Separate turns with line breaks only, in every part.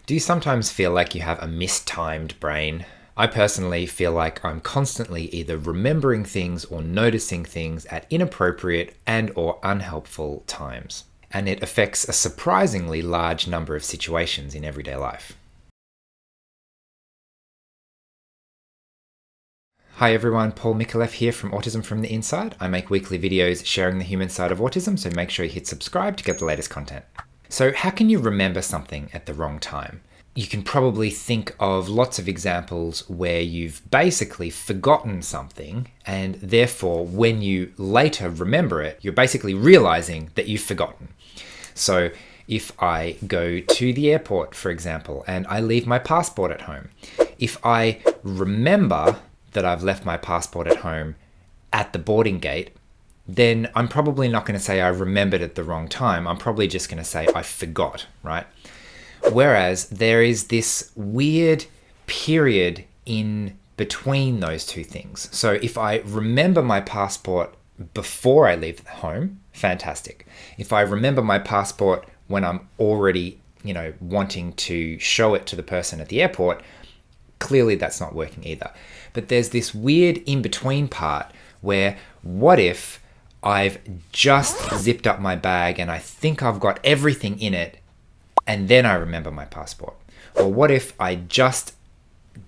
Do you sometimes feel like you have a mistimed brain? I personally feel like I'm constantly either remembering things or noticing things at inappropriate and or unhelpful times. And it affects a surprisingly large number of situations in everyday life. Hi everyone, Paul Mikolev here from Autism from the Inside. I make weekly videos sharing the human side of autism, so make sure you hit subscribe to get the latest content. So how can you remember something at the wrong time? You can probably think of lots of examples where you've basically forgotten something, and therefore when you later remember it, you're basically realizing that you've forgotten. So if I go to the airport, for example, and I leave my passport at home, if I remember that I've left my passport at home at the boarding gate, then I'm probably not going to say I remembered at the wrong time. I'm probably just going to say I forgot, right? Whereas there is this weird period in between those two things. So if I remember my passport before I leave home, fantastic. If I remember my passport when I'm already, wanting to show it to the person at the airport, clearly that's not working either. But there's this weird in-between part where what if I've just zipped up my bag and I think I've got everything in it and then I remember my passport? Or what if I just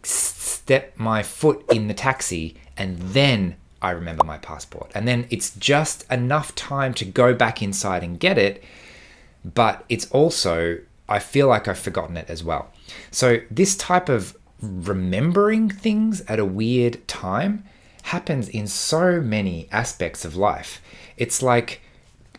step my foot in the taxi and then I remember my passport? And then it's just enough time to go back inside and get it, but it's also, I feel like I've forgotten it as well. So this type of remembering things at a weird time happens in so many aspects of life. It's like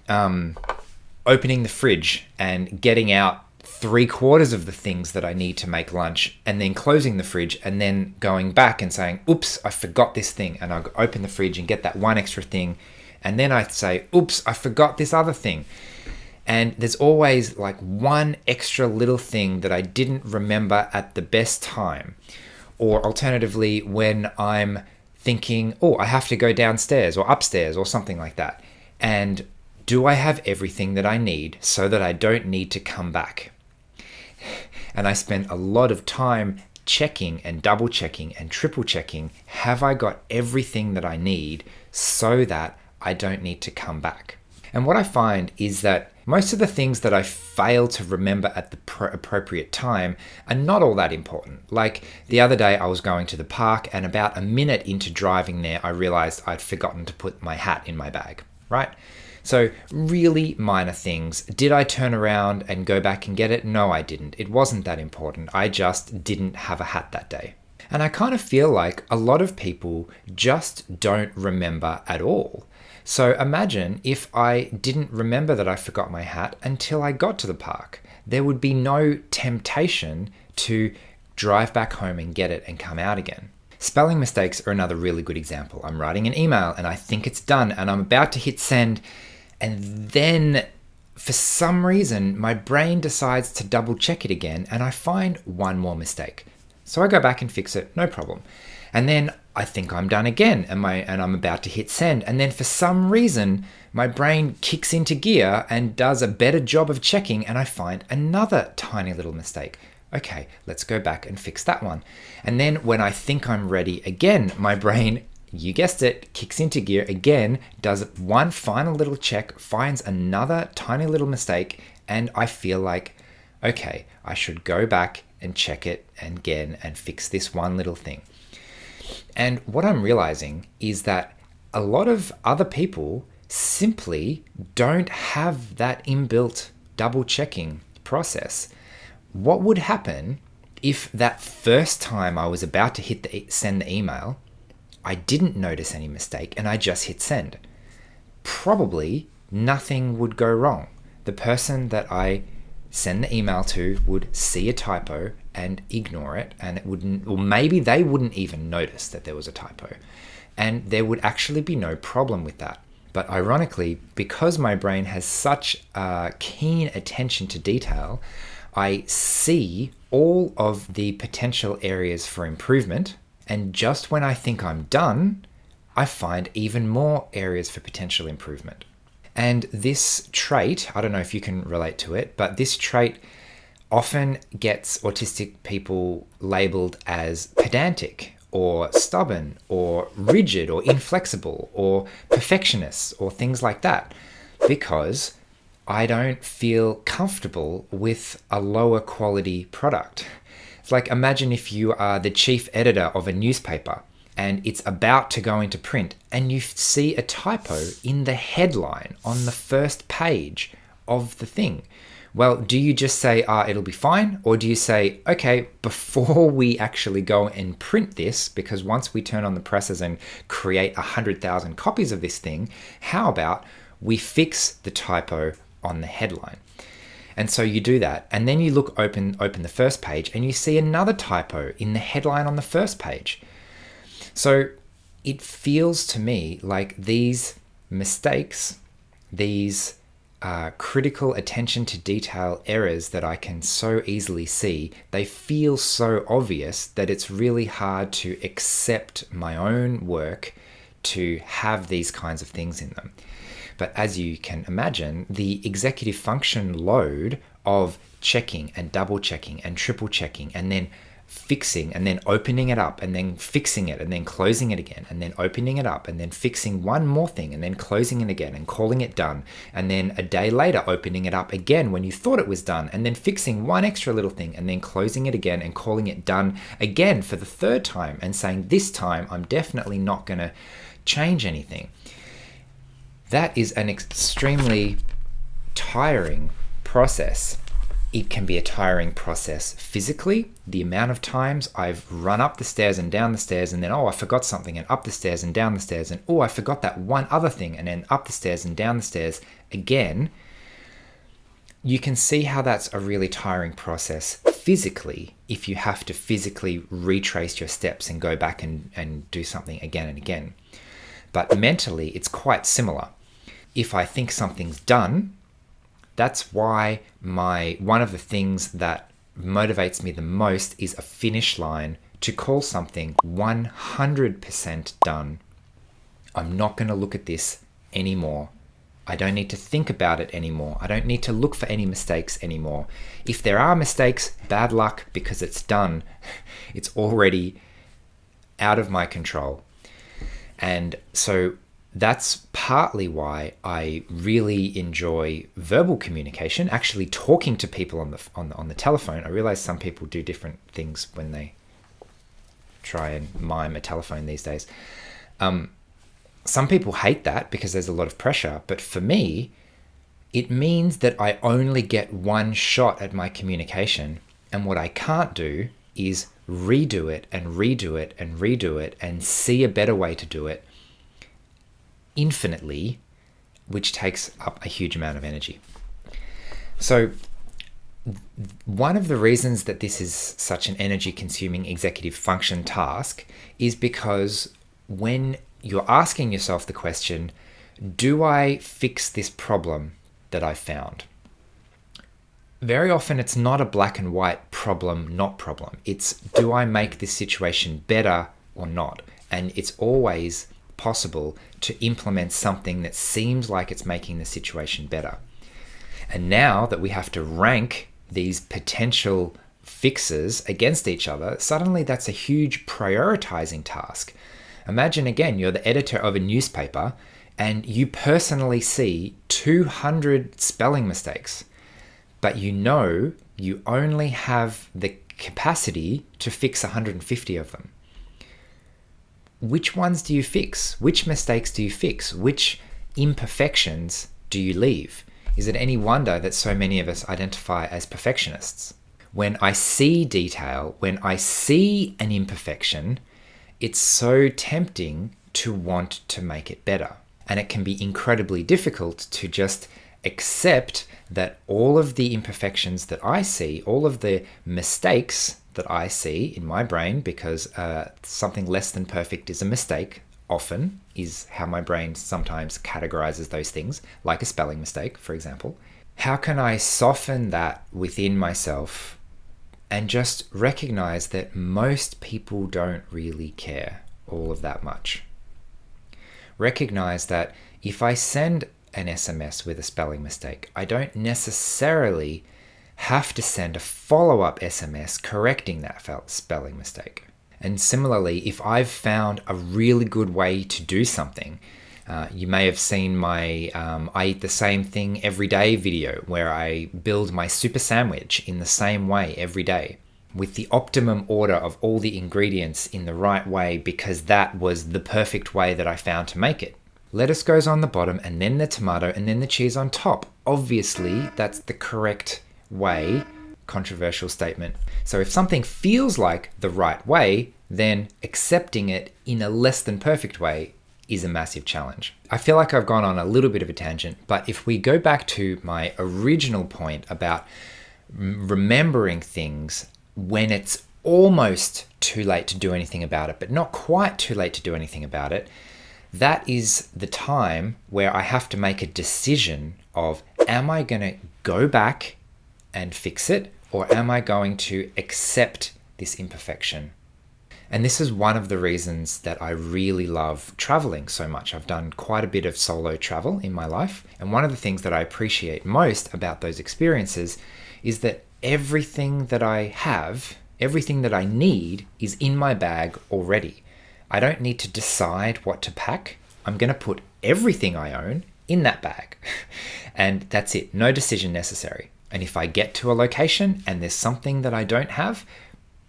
opening the fridge and getting out 3/4 of the things that I need to make lunch, and then closing the fridge and then going back and saying, oops, I forgot this thing. And I'll open the fridge and get that one extra thing. And then I say, oops, I forgot this other thing. And there's always like one extra little thing that I didn't remember at the best time. Or alternatively, when I'm thinking, oh, I have to go downstairs or upstairs or something like that. And do I have everything that I need so that I don't need to come back? And I spent a lot of time checking and double checking and triple checking. Have I got everything that I need so that I don't need to come back? And what I find is that most of the things that I fail to remember at the appropriate time are not all that important. Like the other day I was going to the park, and about a minute into driving there, I realized I'd forgotten to put my hat in my bag, right? So really minor things. Did I turn around and go back and get it? No, I didn't. It wasn't that important. I just didn't have a hat that day. And I kind of feel like a lot of people just don't remember at all. So imagine if I didn't remember that I forgot my hat until I got to the park. There would be no temptation to drive back home and get it and come out again. Spelling mistakes are another really good example. I'm writing an email and I think it's done and I'm about to hit send, and then for some reason my brain decides to double check it again and I find one more mistake. So I go back and fix it, no problem. And then I think I'm done again and I'm about to hit send. And then for some reason, my brain kicks into gear and does a better job of checking, and I find another tiny little mistake. Okay, let's go back and fix that one. And then when I think I'm ready again, my brain, you guessed it, kicks into gear again, does one final little check, finds another tiny little mistake, and I feel like, okay, I should go back and check it again and fix this one little thing. And what I'm realizing is that a lot of other people simply don't have that inbuilt double checking process. What would happen if that first time I was about to send the email, I didn't notice any mistake and I just hit send? Probably nothing would go wrong. The person that I send the email to would see a typo and ignore it, and it wouldn't, or maybe they wouldn't even notice that there was a typo, and there would actually be no problem with that. But ironically, because my brain has such a keen attention to detail, I see all of the potential areas for improvement, and just when I think I'm done, I find even more areas for potential improvement. And this trait, I don't know if you can relate to it, but this trait often gets autistic people labeled as pedantic or stubborn or rigid or inflexible or perfectionists or things like that, because I don't feel comfortable with a lower quality product. It's like, imagine if you are the chief editor of a newspaper and it's about to go into print and you see a typo in the headline on the first page of the thing. Well, do you just say, it'll be fine? Or do you say, okay, before we actually go and print this, because once we turn on the presses and create 100,000 copies of this thing, how about we fix the typo on the headline? And so you do that, and then you open the first page and you see another typo in the headline on the first page. So it feels to me like these mistakes, these critical attention to detail errors that I can so easily see, they feel so obvious that it's really hard to accept my own work to have these kinds of things in them. But as you can imagine, the executive function load of checking and double checking and triple checking and then fixing and then opening it up and then fixing it and then closing it again and then opening it up and then fixing one more thing and then closing it again and calling it done, and then a day later opening it up again when you thought it was done and then fixing one extra little thing and then closing it again and calling it done again for the third time and saying, this time I'm definitely not going to change anything. That is an extremely tiring process. It can be a tiring process physically. The amount of times I've run up the stairs and down the stairs and then, I forgot something, and up the stairs and down the stairs, and I forgot that one other thing, and then up the stairs and down the stairs again. You can see how that's a really tiring process physically if you have to physically retrace your steps and go back and do something again and again. But mentally, it's quite similar. If I think something's done, that's why one of the things that motivates me the most is a finish line, to call something 100% done. I'm not going to look at this anymore. I don't need to think about it anymore. I don't need to look for any mistakes anymore. If there are mistakes, bad luck, because it's done. It's already out of my control. And so that's partly why I really enjoy verbal communication, actually talking to people on the telephone. I realize some people do different things when they try and mime a telephone these days. Some people hate that because there's a lot of pressure, but for me, it means that I only get one shot at my communication, and what I can't do is redo it and redo it and redo it and see a better way to do it infinitely, which takes up a huge amount of energy. So one of the reasons that this is such an energy consuming executive function task is because when you're asking yourself the question, do I fix this problem that I found? Very often it's not a black and white problem, not problem. It's, do I make this situation better or not? And it's always possible to implement something that seems like it's making the situation better. And now that we have to rank these potential fixes against each other, suddenly that's a huge prioritizing task. Imagine again, you're the editor of a newspaper and you personally see 200 spelling mistakes, but you know you only have the capacity to fix 150 of them. Which ones do you fix? Which mistakes do you fix? Which imperfections do you leave? Is it any wonder that so many of us identify as perfectionists? When I see detail, when I see an imperfection, it's so tempting to want to make it better. And it can be incredibly difficult to just accept that all of the imperfections that I see, all of the mistakes that I see in my brain, because something less than perfect is a mistake, often is how my brain sometimes categorizes those things, like a spelling mistake, for example. How can I soften that within myself and just recognize that most people don't really care all of that much? Recognize that if I send an SMS with a spelling mistake, I don't necessarily have to send a follow-up SMS correcting that spelling mistake. And similarly, if I've found a really good way to do something, you may have seen my I eat the same thing every day video where I build my super sandwich in the same way every day with the optimum order of all the ingredients in the right way because that was the perfect way that I found to make it. Lettuce goes on the bottom and then the tomato and then the cheese on top. Obviously, that's the correct way. Controversial statement. So if something feels like the right way, then accepting it in a less than perfect way is a massive challenge. I feel like I've gone on a little bit of a tangent, but if we go back to my original point about remembering things when it's almost too late to do anything about it, but not quite too late to do anything about it, that is the time where I have to make a decision of, am I going to go back and fix it, or am I going to accept this imperfection? And this is one of the reasons that I really love traveling so much. I've done quite a bit of solo travel in my life. And one of the things that I appreciate most about those experiences is that everything that I have, everything that I need is in my bag already. I don't need to decide what to pack. I'm going to put everything I own in that bag. And that's it. No decision necessary. And if I get to a location and there's something that I don't have,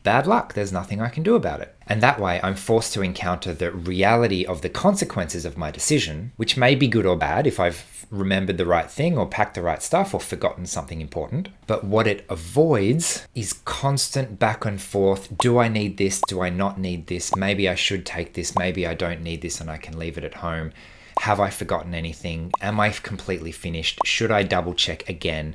bad luck, there's nothing I can do about it. And that way I'm forced to encounter the reality of the consequences of my decision, which may be good or bad if I've remembered the right thing or packed the right stuff or forgotten something important. But what it avoids is constant back and forth. Do I need this? Do I not need this? Maybe I should take this. Maybe I don't need this and I can leave it at home. Have I forgotten anything? Am I completely finished? Should I double check again?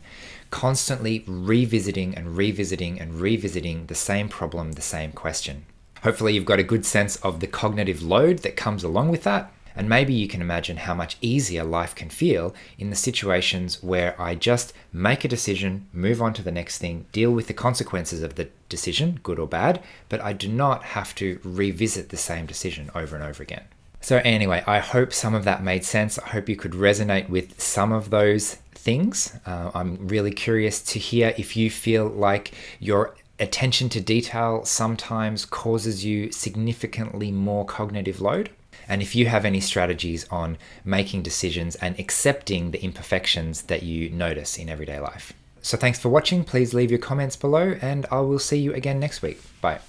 Constantly revisiting and revisiting and revisiting the same problem, the same question. Hopefully you've got a good sense of the cognitive load that comes along with that. And maybe you can imagine how much easier life can feel in the situations where I just make a decision, move on to the next thing, deal with the consequences of the decision, good or bad, but I do not have to revisit the same decision over and over again. So anyway, I hope some of that made sense. I hope you could resonate with some of those things. I'm really curious to hear if you feel like your attention to detail sometimes causes you significantly more cognitive load. And if you have any strategies on making decisions and accepting the imperfections that you notice in everyday life. So thanks for watching. Please leave your comments below and I will see you again next week. Bye.